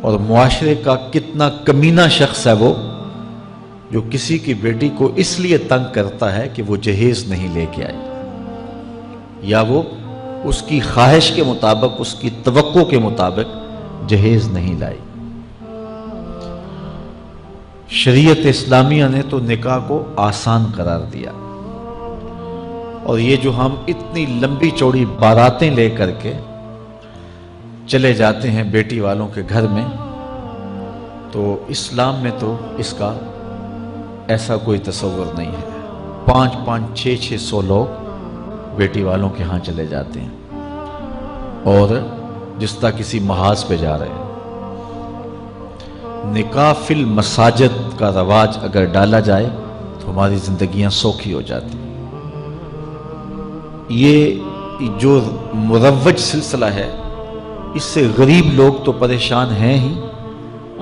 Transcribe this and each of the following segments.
اور معاشرے کا کتنا کمینہ شخص ہے وہ جو کسی کی بیٹی کو اس لیے تنگ کرتا ہے کہ وہ جہیز نہیں لے کے آئی، یا وہ اس کی خواہش کے مطابق، اس کی توقع کے مطابق جہیز نہیں لائی۔ شریعت اسلامیہ نے تو نکاح کو آسان قرار دیا، اور یہ جو ہم اتنی لمبی چوڑی باراتیں لے کر کے چلے جاتے ہیں بیٹی والوں کے گھر میں، تو اسلام میں تو اس کا ایسا کوئی تصور نہیں ہے۔ 500 600 لوگ بیٹی والوں کے ہاں چلے جاتے ہیں، اور جس طرح کسی محاذ پہ جا رہے ہیں۔ نکاح فی المساجد کا رواج اگر ڈالا جائے تو ہماری زندگیاں سوکھی ہو جاتی ہیں۔ یہ جو مروج سلسلہ ہے، اس سے غریب لوگ تو پریشان ہیں ہی،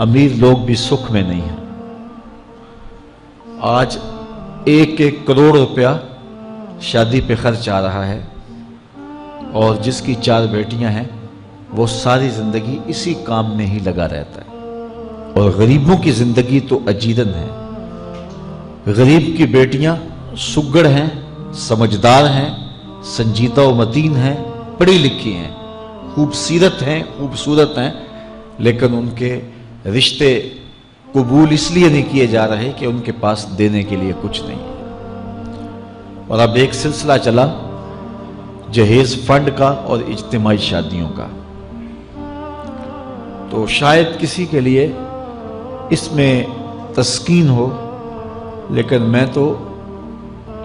امیر لوگ بھی سکھ میں نہیں ہیں۔ آج 1 کروڑ روپیہ شادی پہ خرچ آ رہا ہے، اور جس کی 4 بیٹیاں ہیں وہ ساری زندگی اسی کام میں ہی لگا رہتا ہے۔ اور غریبوں کی زندگی تو اجیرن ہے۔ غریب کی بیٹیاں سگڑ ہیں، سمجھدار ہیں، سنجیدہ و متین ہیں، پڑھی لکھی ہیں، خوبصورت ہیں، لیکن ان کے رشتے قبول اس لیے نہیں کیے جا رہے کہ ان کے پاس دینے کے لیے کچھ نہیں ہے۔ اور اب ایک سلسلہ چلا جہیز فنڈ کا اور اجتماعی شادیوں کا، تو شاید کسی کے لیے اس میں تسکین ہو، لیکن میں تو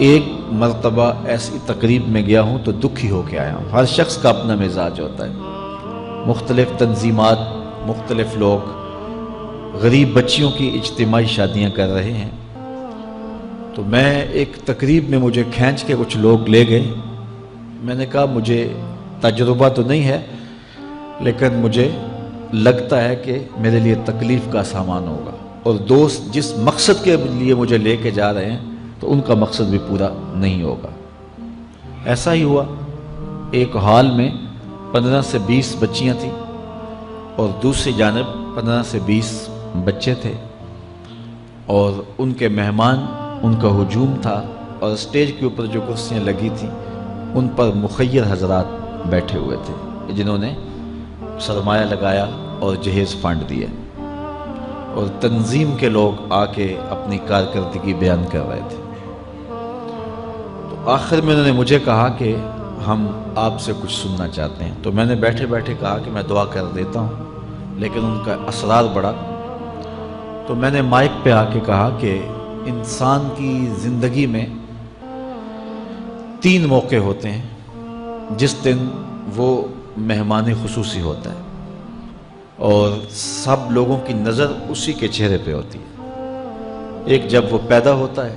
ایک مرتبہ ایسی تقریب میں گیا ہوں تو دکھی ہو کے آیا ہوں۔ ہر شخص کا اپنا مزاج ہوتا ہے، مختلف تنظیمات، مختلف لوگ غریب بچیوں کی اجتماعی شادیاں کر رہے ہیں، تو میں ایک تقریب میں مجھے کھینچ کے کچھ لوگ لے گئے۔ میں نے کہا مجھے تجربہ تو نہیں ہے، لیکن مجھے لگتا ہے کہ میرے لیے تکلیف کا سامان ہوگا، اور دوست جس مقصد کے لیے مجھے لے کے جا رہے ہیں تو ان کا مقصد بھی پورا نہیں ہوگا۔ ایسا ہی ہوا، ایک ہال میں 15 سے 20 بچیاں تھیں، اور دوسری جانب 15 سے 20 بچے تھے، اور ان کے مہمان، ان کا ہجوم تھا، اور اسٹیج کے اوپر جو کرسیاں لگی تھیں ان پر مخیر حضرات بیٹھے ہوئے تھے جنہوں نے سرمایہ لگایا اور جہیز فنڈ دیا، اور تنظیم کے لوگ آ کے اپنی کارکردگی بیان کر رہے تھے۔ تو آخر میں انہوں نے مجھے کہا کہ ہم آپ سے کچھ سننا چاہتے ہیں، تو میں نے بیٹھے بیٹھے کہا کہ میں دعا کر دیتا ہوں، لیکن ان کا اصرار بڑھا، تو میں نے مائک پہ آ کے کہا کہ انسان کی زندگی میں 3 موقع ہوتے ہیں جس دن وہ مہمان خصوصی ہوتا ہے، اور سب لوگوں کی نظر اسی کے چہرے پہ ہوتی ہے۔ ایک جب وہ پیدا ہوتا ہے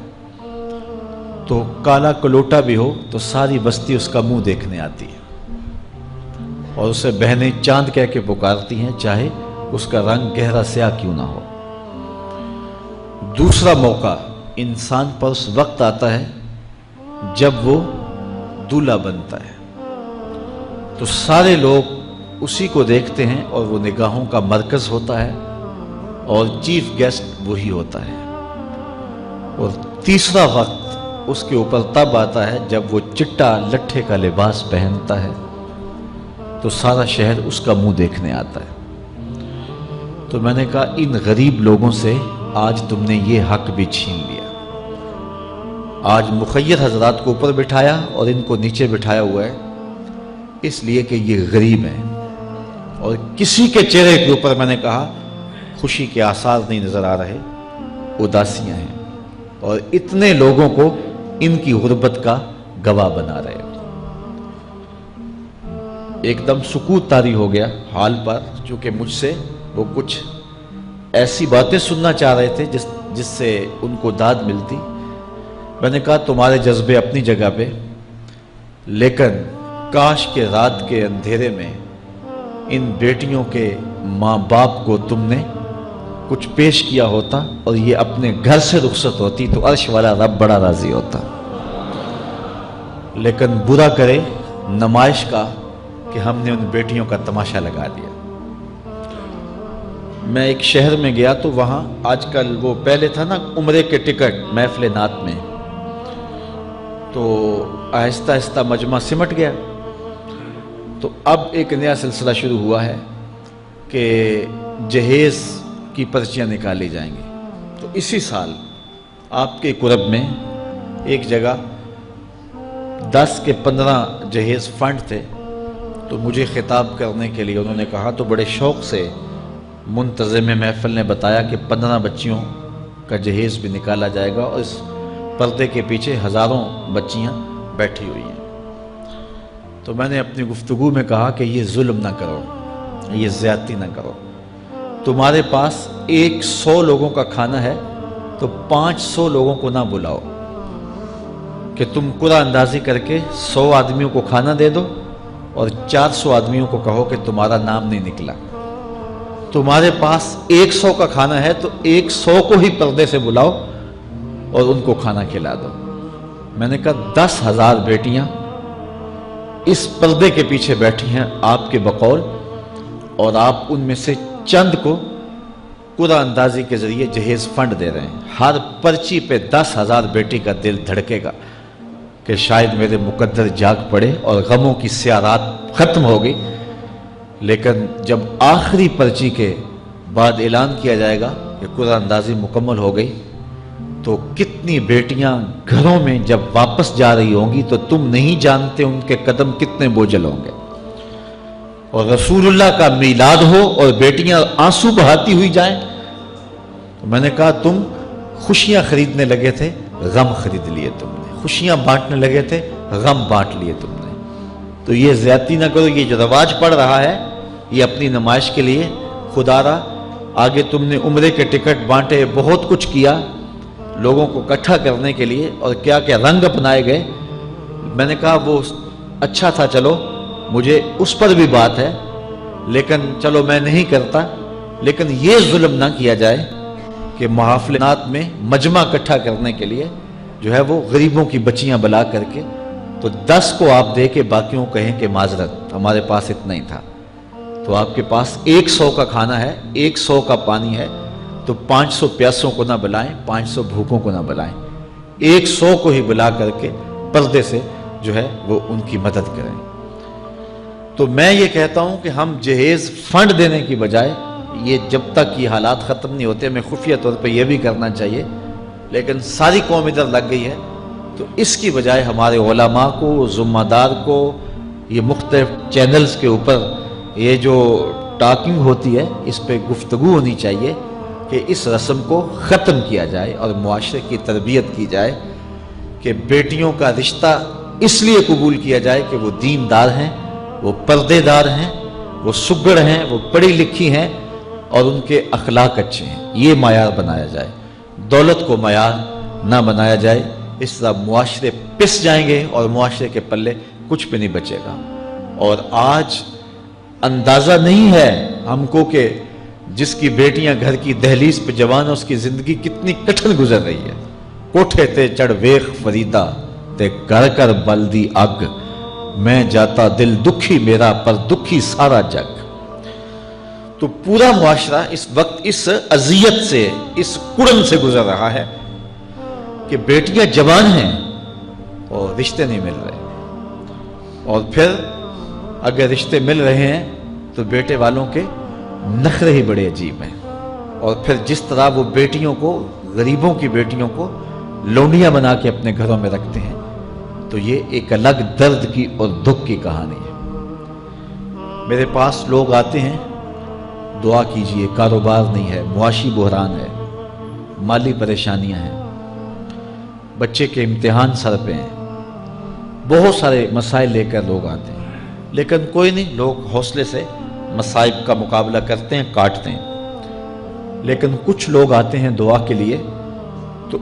تو کالا کلوٹا بھی ہو تو ساری بستی اس کا منہ دیکھنے آتی ہے، اور اسے بہنیں چاند کہہ کے پکارتی ہیں، چاہے اس کا رنگ گہرا سیاہ کیوں نہ ہو۔ دوسرا موقع انسان پر اس وقت آتا ہے جب وہ دولہا بنتا ہے، تو سارے لوگ اسی کو دیکھتے ہیں، اور وہ نگاہوں کا مرکز ہوتا ہے، اور چیف گیسٹ وہی ہوتا ہے۔ اور تیسرا وقت اس کے اوپر تب آتا ہے جب وہ چٹا لٹھے کا لباس پہنتا ہے، تو سارا شہر اس کا منہ دیکھنے آتا ہے۔ تو میں نے کہا ان غریب لوگوں سے آج تم نے یہ حق بھی چھین لیا۔ آج مخیر حضرات کو اوپر بٹھایا اور ان کو نیچے بٹھایا ہوا ہے، اس لیے کہ یہ غریب ہیں، اور کسی کے چہرے کے اوپر میں نے کہا خوشی کے آثار نہیں نظر آ رہے، اداسیاں ہیں، اور اتنے لوگوں کو ان کی غربت کا گواہ بنا رہے۔ ایک دم سکوت طاری ہو گیا حال پر، چونکہ مجھ سے وہ کچھ ایسی باتیں سننا چاہ رہے تھے جس سے ان کو داد ملتی۔ میں نے کہا تمہارے جذبے اپنی جگہ پہ، لیکن کاش کے رات کے اندھیرے میں ان بیٹیوں کے ماں باپ کو تم نے کچھ پیش کیا ہوتا اور یہ اپنے گھر سے رخصت ہوتی تو عرش والا رب بڑا راضی ہوتا۔ لیکن برا کرے نمائش کا کہ ہم نے ان بیٹیوں کا تماشا لگا دیا۔ میں ایک شہر میں گیا تو وہاں آج کل وہ پہلے تھا نا عمرے کے ٹکٹ محفل نعت میں، تو آہستہ آہستہ مجمع سمٹ گیا، تو اب ایک نیا سلسلہ شروع ہوا ہے کہ جہیز کی پرچیاں نکالی جائیں گی۔ تو اسی سال آپ کے قرب میں ایک جگہ 10 کے 15 جہیز فنڈ تھے، تو مجھے خطاب کرنے کے لیے انہوں نے کہا، تو بڑے شوق سے منتظم محفل نے بتایا کہ 15 بچیوں کا جہیز بھی نکالا جائے گا، اور اس پردے کے پیچھے ہزاروں بچیاں بیٹھی ہوئی ہیں۔ تو میں نے اپنی گفتگو میں کہا کہ یہ ظلم نہ کرو، یہ زیادتی نہ کرو، تمہارے پاس 100 لوگوں کا کھانا ہے تو 500 لوگوں کو نہ بلاؤ کہ تم قرعہ اندازی کر کے 100 آدمیوں کو کھانا دے دو اور 400 آدمیوں کو کہو کہ تمہارا نام نہیں نکلا۔ تمہارے پاس 100 کا کھانا ہے تو 100 کو ہی پردے سے بلاؤ اور ان کو کھانا کھلا دو۔ میں نے کہا 10,000 بیٹیاں اس پردے کے پیچھے بیٹھی ہیں آپ کے بقول، اور آپ ان میں سے چند کو قرعہ اندازی کے ذریعے جہیز فنڈ دے رہے ہیں۔ ہر پرچی پہ 10,000 بیٹی کا دل دھڑکے گا کہ شاید میرے مقدر جاگ پڑے اور غموں کی سیاہ رات ختم ہو گئی، لیکن جب آخری پرچی کے بعد اعلان کیا جائے گا کہ قرعہ اندازی مکمل ہو گئی، تو کتنی بیٹیاں گھروں میں جب واپس جا رہی ہوں گی تو تم نہیں جانتے ان کے قدم کتنے بوجھل ہوں گے، اور رسول اللہ کا میلاد ہو اور بیٹیاں آنسو بہاتی ہوئی جائیں۔ تو میں نے کہا تم خوشیاں خریدنے لگے تھے، غم خرید لیے تم نے، خوشیاں بانٹنے لگے تھے، غم بانٹ لیے تم نے۔ تو یہ زیادتی نہ کرو، یہ جو رواج پڑ رہا ہے یہ اپنی نمائش کے لیے، خدا را آگے تم نے عمرے کے ٹکٹ بانٹے، بہت کچھ کیا لوگوں کو اکٹھا کرنے کے لیے، اور کیا کیا رنگ اپنائے گئے۔ میں نے کہا وہ اچھا تھا، چلو مجھے اس پر بھی بات ہے، لیکن چلو میں نہیں کرتا، لیکن یہ ظلم نہ کیا جائے کہ محافلات میں مجمع اکٹھا کرنے کے لیے جو ہے وہ غریبوں کی بچیاں بلا کر کے تو 10 کو آپ دے کے باقیوں کو کہیں کہ معذرت ہمارے پاس اتنا ہی تھا۔ تو آپ کے پاس 100 کا کھانا ہے، 100 کا پانی ہے، تو 500 پیاسوں کو نہ بلائیں، 500 بھوکوں کو نہ بلائیں، 100 کو ہی بلا کر کے پردے سے جو ہے وہ ان کی مدد کریں۔ تو میں یہ کہتا ہوں کہ ہم جہیز فنڈ دینے کی بجائے، یہ جب تک یہ حالات ختم نہیں ہوتے، ہمیں خفیہ طور پہ یہ بھی کرنا چاہیے، لیکن ساری قوم ادھر لگ گئی ہے، تو اس کی بجائے ہمارے علماء کو، ذمہ دار کو، یہ مختلف چینلز کے اوپر یہ جو ٹاکنگ ہوتی ہے اس پہ گفتگو ہونی چاہیے کہ اس رسم کو ختم کیا جائے اور معاشرے کی تربیت کی جائے کہ بیٹیوں کا رشتہ اس لیے قبول کیا جائے کہ وہ دیندار ہیں، وہ پردے دار ہیں، وہ سگڑ ہیں، وہ پڑھی لکھی ہیں اور ان کے اخلاق اچھے ہیں، یہ معیار بنایا جائے، دولت کو معیار نہ بنایا جائے۔ اس طرح معاشرے پس جائیں گے اور معاشرے کے پلے کچھ بھی نہیں بچے گا۔ اور آج اندازہ نہیں ہے ہم کو کہ جس کی بیٹیاں گھر کی دہلیز پہ جوان ہے اس کی زندگی کتنی کٹھن گزر رہی ہے۔ کوٹھے تے چڑھ ویخ فریدا تے گھر کر بلدی اگ، میں جاتا دل دکھی میرا پر دکھی سارا جگ۔ تو پورا معاشرہ اس وقت اس اذیت سے، اس کڑن سے گزر رہا ہے کہ بیٹیاں جوان ہیں اور رشتے نہیں مل رہے، اور پھر اگر رشتے مل رہے ہیں تو بیٹے والوں کے نخرے ہی بڑے عجیب ہیں، اور پھر جس طرح وہ بیٹیوں کو، غریبوں کی بیٹیوں کو لونڈیاں بنا کے اپنے گھروں میں رکھتے ہیں، تو یہ ایک الگ درد کی اور دکھ کی کہانی ہے۔ میرے پاس لوگ آتے ہیں، دعا کیجئے، کاروبار نہیں ہے، معاشی بحران ہے، مالی پریشانیاں ہیں، بچے کے امتحان سر پہ ہیں، بہت سارے مسائل لے کر لوگ آتے ہیں، لیکن کوئی نہیں، لوگ حوصلے سے مصائب کا مقابلہ کرتے ہیں، کاٹتے ہیں۔ لیکن کچھ لوگ آتے ہیں دعا کے لیے تو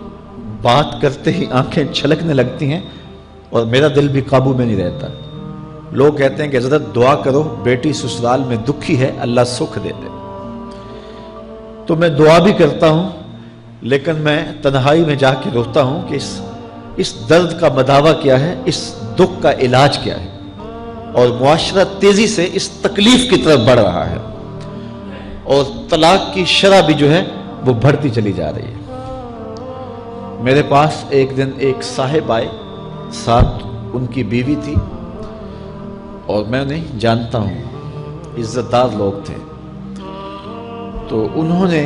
بات کرتے ہی آنکھیں چھلکنے لگتی ہیں اور میرا دل بھی قابو میں نہیں رہتا۔ لوگ کہتے ہیں کہ حضرت دعا کرو، بیٹی سسرال میں دکھی ہے، اللہ سکھ دے دے۔ تو میں دعا بھی کرتا ہوں، لیکن میں تنہائی میں جا کے روتا ہوں کہ اس درد کا مداوع کیا ہے، اس دکھ کا علاج کیا ہے، اور معاشرہ تیزی سے اس تکلیف کی طرف بڑھ رہا ہے، اور طلاق کی شرح بھی جو ہے وہ بڑھتی چلی جا رہی ہے۔ میرے پاس ایک دن ایک صاحب آئے، ساتھ ان کی بیوی تھی، اور میں انہیں جانتا ہوں، عزت دار لوگ تھے۔ تو انہوں نے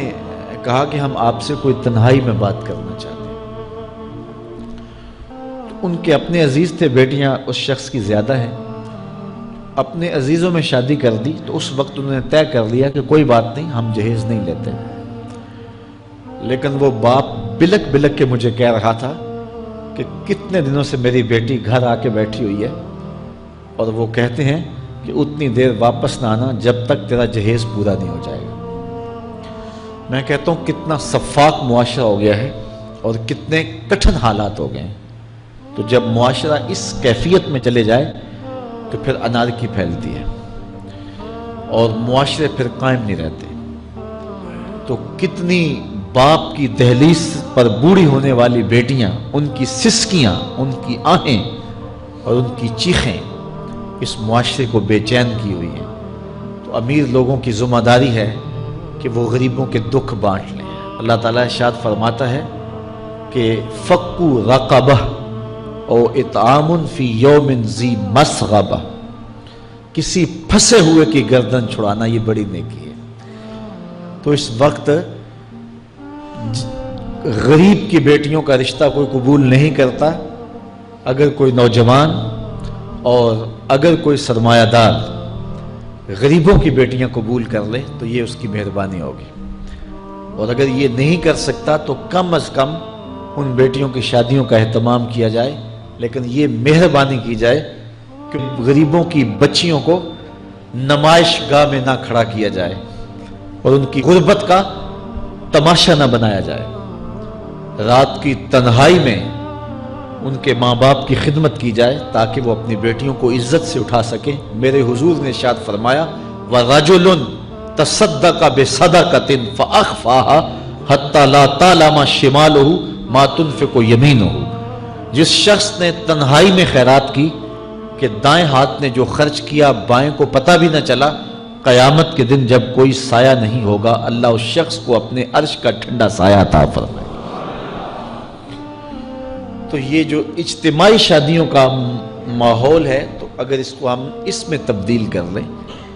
کہا کہ ہم آپ سے کوئی تنہائی میں بات کرنا چاہتے ہیں۔ تو ان کے اپنے عزیز تھے، بیٹیاں اس شخص کی زیادہ ہیں، اپنے عزیزوں میں شادی کر دی۔ تو اس وقت انہوں نے طے کر لیا کہ کوئی بات نہیں، ہم جہیز نہیں لیتے۔ لیکن وہ باپ بلک بلک کے مجھے کہہ رہا تھا کہ کتنے دنوں سے میری بیٹی گھر آ کے بیٹھی ہوئی ہے، اور وہ کہتے ہیں کہ اتنی دیر واپس نہ آنا جب تک تیرا جہیز پورا نہیں ہو جائے گا۔ میں کہتا ہوں کتنا صفاق معاشرہ ہو گیا ہے اور کتنے کٹھن حالات ہو گئے ہیں۔ تو جب معاشرہ اس کیفیت میں چلے جائے تو پھر انارکی پھیلتی ہے اور معاشرے پھر قائم نہیں رہتے۔ تو کتنی باپ کی دہلیز پر بوڑھی ہونے والی بیٹیاں، ان کی سسکیاں، ان کی آہیں اور ان کی چیخیں اس معاشرے کو بے چین کی ہوئی ہیں۔ تو امیر لوگوں کی ذمہ داری ہے کہ وہ غریبوں کے دکھ بانٹ لیں۔ اللہ تعالیٰ ارشاد فرماتا ہے کہ فَقُّ رَقَبَةٍ او اطعام فی یوم ذی مسغبہ، کسی پھنسے ہوئے کی گردن چھڑانا یہ بڑی نیکی ہے۔ تو اس وقت غریب کی بیٹیوں کا رشتہ کوئی قبول نہیں کرتا۔ اگر کوئی نوجوان اور اگر کوئی سرمایہ دار غریبوں کی بیٹیاں قبول کر لے تو یہ اس کی مہربانی ہوگی، اور اگر یہ نہیں کر سکتا تو کم از کم ان بیٹیوں کی شادیوں کا اہتمام کیا جائے، لیکن یہ مہربانی کی جائے کہ غریبوں کی بچیوں کو نمائش گاہ میں نہ کھڑا کیا جائے اور ان کی غربت کا تماشا نہ بنایا جائے۔ رات کی تنہائی میں ان کے ماں باپ کی خدمت کی جائے تاکہ وہ اپنی بیٹیوں کو عزت سے اٹھا سکیں۔ میرے حضور نے ارشاد فرمایا وَرَجُلٌ تَصَدَّقَ بِصَدَقَةٍ فَأَخْفَاهَا حَتَّى لَا تَعْلَمَ شِمَالُهُ مَا تُنْفِقُ يَمِينُهُ، جس شخص نے تنہائی میں خیرات کی کہ دائیں ہاتھ نے جو خرچ کیا بائیں کو پتہ بھی نہ چلا، قیامت کے دن جب کوئی سایہ نہیں ہوگا اللہ اس شخص کو اپنے عرش کا ٹھنڈا سایہ عطا فرمائے۔ تو یہ جو اجتماعی شادیوں کا ماحول ہے، تو اگر اس کو ہم اس میں تبدیل کر لیں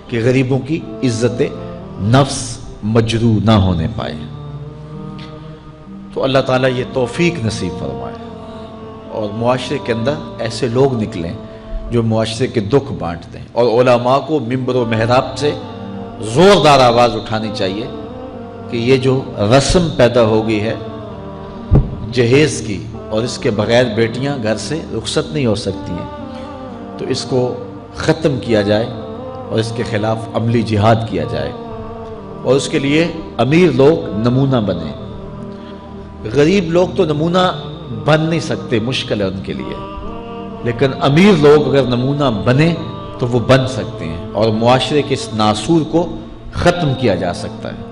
کہ غریبوں کی عزت نفس مجروح نہ ہونے پائے، تو اللہ تعالیٰ یہ توفیق نصیب فرمائے اور معاشرے کے اندر ایسے لوگ نکلیں جو معاشرے کے دکھ بانٹتے ہیں۔ اور علماء کو منبر و محراب سے زوردار آواز اٹھانی چاہیے کہ یہ جو رسم پیدا ہو گئی ہے جہیز کی، اور اس کے بغیر بیٹیاں گھر سے رخصت نہیں ہو سکتی ہیں، تو اس کو ختم کیا جائے اور اس کے خلاف عملی جہاد کیا جائے، اور اس کے لیے امیر لوگ نمونہ بنیں۔ غریب لوگ تو نمونہ بن نہیں سکتے، مشکل ہے ان کے لیے، لیکن امیر لوگ اگر نمونہ بنیں تو وہ بن سکتے ہیں اور معاشرے کے اس ناسور کو ختم کیا جا سکتا ہے،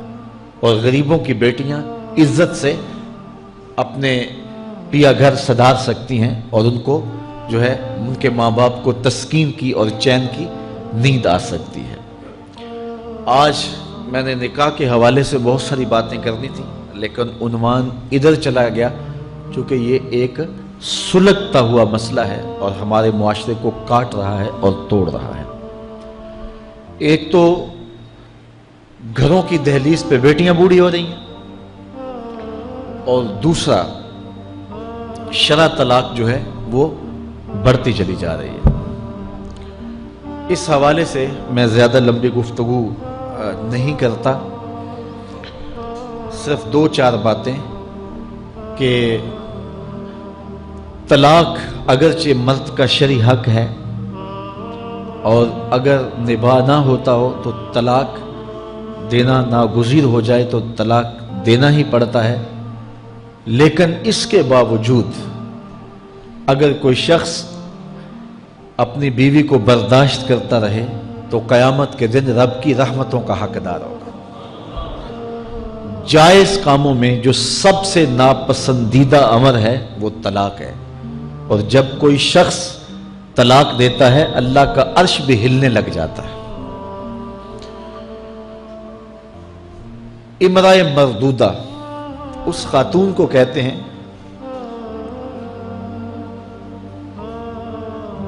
اور غریبوں کی بیٹیاں عزت سے اپنے پیا گھر سدھار سکتی ہیں اور ان کو جو ہے ان کے ماں باپ کو تسکین کی اور چین کی نیند آ سکتی ہے۔ آج میں نے نکاح کے حوالے سے بہت ساری باتیں کرنی تھی، لیکن عنوان ادھر چلا گیا چونکہ یہ ایک سلگتا ہوا مسئلہ ہے اور ہمارے معاشرے کو کاٹ رہا ہے اور توڑ رہا ہے۔ ایک تو گھروں کی دہلیز پہ بیٹیاں بوڑھی ہو رہی ہیں، اور دوسرا شرع طلاق جو ہے وہ بڑھتی چلی جا رہی ہے۔ اس حوالے سے میں زیادہ لمبی گفتگو نہیں کرتا، صرف دو چار باتیں کہ طلاق اگرچہ مرد کا شرعی حق ہے، اور اگر نباہ نہ ہوتا ہو تو طلاق دینا ناگزیر ہو جائے تو طلاق دینا ہی پڑتا ہے، لیکن اس کے باوجود اگر کوئی شخص اپنی بیوی کو برداشت کرتا رہے تو قیامت کے دن رب کی رحمتوں کا حقدار ہوگا۔ جائز کاموں میں جو سب سے ناپسندیدہ امر ہے وہ طلاق ہے، اور جب کوئی شخص طلاق دیتا ہے اللہ کا عرش بھی ہلنے لگ جاتا ہے۔ امرأہ مردودہ اس خاتون کو کہتے ہیں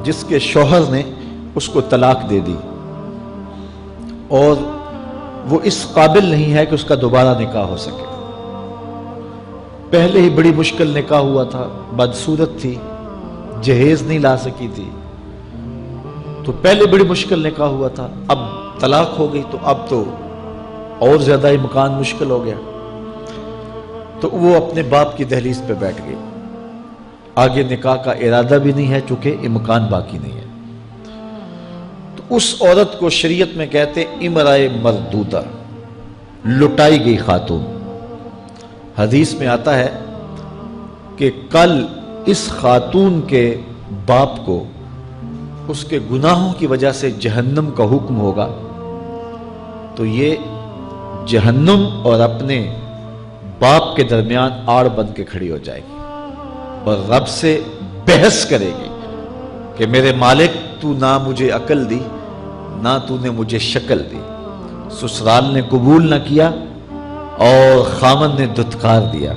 جس کے شوہر نے اس کو طلاق دے دی اور وہ اس قابل نہیں ہے کہ اس کا دوبارہ نکاح ہو سکے. پہلے ہی بڑی مشکل نکاح ہوا تھا، بدصورت تھی، جہیز نہیں لا سکی تھی، تو پہلے بڑی مشکل نکاح ہوا تھا، اب طلاق ہو گئی تو اب تو اور زیادہ امکان مشکل ہو گیا. تو وہ اپنے باپ کی دہلیز پہ بیٹھ گئی. آگے نکاح کا ارادہ بھی نہیں ہے چونکہ امکان باقی نہیں ہے. تو اس عورت کو شریعت میں کہتے امرأہ مردودہ، لٹائی گئی خاتون. حدیث میں آتا ہے کہ کل اس خاتون کے باپ کو اس کے گناہوں کی وجہ سے جہنم کا حکم ہوگا، تو یہ جہنم اور اپنے باپ کے درمیان آڑ بن کے کھڑی ہو جائے گی اور رب سے بحث کرے گی کہ میرے مالک تو نہ مجھے عقل دی نہ تو نے مجھے شکل دی. سسرال نے قبول نہ کیا اور خامن نے دھتکار دیا.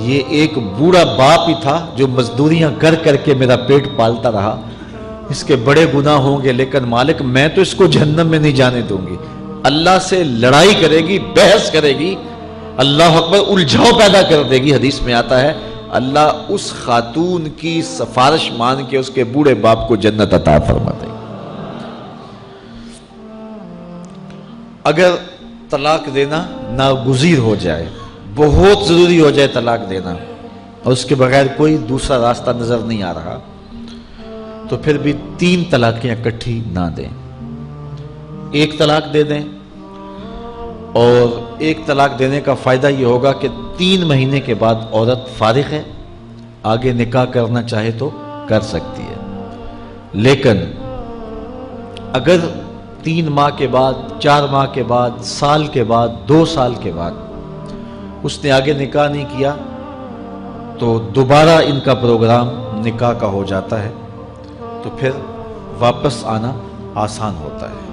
یہ ایک بوڑھا باپ ہی تھا جو مزدوریاں کر کر کے میرا پیٹ پالتا رہا، اس کے بڑے گناہ ہوں گے لیکن مالک میں تو اس کو جہنم میں نہیں جانے دوں گی. اللہ سے لڑائی کرے گی، بحث کرے گی، اللہ اکبر، الجھاؤ پیدا کر دے گی. حدیث میں آتا ہے اللہ اس خاتون کی سفارش مان کے اس کے بوڑھے باپ کو جنت عطا فرما دے گی. اگر طلاق دینا ناگزیر ہو جائے، بہت ضروری ہو جائے طلاق دینا اور اس کے بغیر کوئی دوسرا راستہ نظر نہیں آ رہا، تو پھر بھی 3 طلاقیں اکٹھی نہ دیں. ایک طلاق دے دیں، اور ایک طلاق دینے کا فائدہ یہ ہوگا کہ 3 مہینے کے بعد عورت فارغ ہے، آگے نکاح کرنا چاہے تو کر سکتی ہے. لیکن اگر 3 ماہ کے بعد، 4 ماہ کے بعد، سال کے بعد، 2 سال کے بعد اس نے آگے نکاح نہیں کیا تو دوبارہ ان کا پروگرام نکاح کا ہو جاتا ہے، تو پھر واپس آنا آسان ہوتا ہے.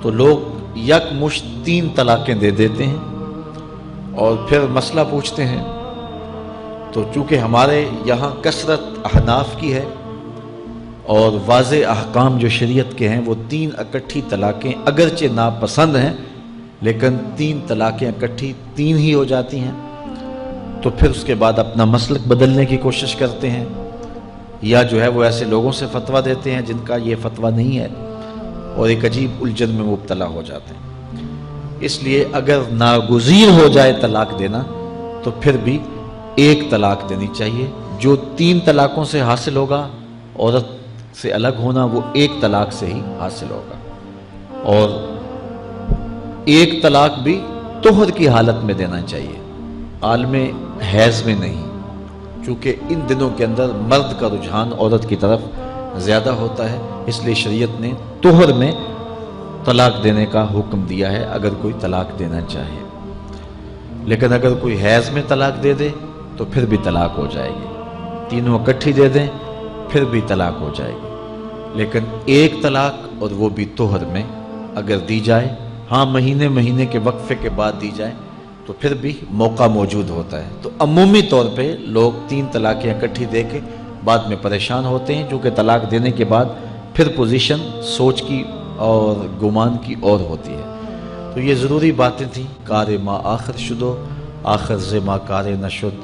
تو لوگ یک مشت 3 طلاقیں دے دیتے ہیں اور پھر مسئلہ پوچھتے ہیں. تو چونکہ ہمارے یہاں کثرت احناف کی ہے اور واضح احکام جو شریعت کے ہیں وہ 3 اکٹھی طلاقیں اگرچہ ناپسند ہیں لیکن 3 طلاقیں اکٹھی 3 ہی ہو جاتی ہیں. تو پھر اس کے بعد اپنا مسلک بدلنے کی کوشش کرتے ہیں، یا جو ہے وہ ایسے لوگوں سے فتویٰ دیتے ہیں جن کا یہ فتویٰ نہیں ہے اور ایک عجیب الجھن میں مبتلا ہو جاتے ہیں. اس لیے اگر ناگزیر ہو جائے طلاق دینا تو پھر بھی 1 طلاق دینی چاہیے. جو 3 طلاقوں سے حاصل ہوگا، عورت سے الگ ہونا، وہ 1 طلاق سے ہی حاصل ہوگا. اور 1 طلاق بھی طہر کی حالت میں دینا چاہیے، عالم حیض میں نہیں، چونکہ ان دنوں کے اندر مرد کا رجحان عورت کی طرف زیادہ ہوتا ہے. اس لیے شریعت نے طہر میں طلاق دینے کا حکم دیا ہے اگر کوئی طلاق دینا چاہے. لیکن اگر کوئی حیض میں طلاق دے دے تو پھر بھی طلاق ہو جائے گی. 3 اکٹھی دے دیں پھر بھی طلاق ہو جائے گی. لیکن 1 طلاق اور وہ بھی طہر میں اگر دی جائے، ہاں مہینے کے وقفے کے بعد دی جائے تو پھر بھی موقع موجود ہوتا ہے. تو عمومی طور پہ لوگ 3 طلاقیں اکٹھی دے کے بعد میں پریشان ہوتے ہیں، کیونکہ طلاق دینے کے بعد پھر پوزیشن سوچ کی اور گمان کی اور ہوتی ہے. تو یہ ضروری باتیں تھیں. کار ما آخر شدو آخر ز ما کار نشد.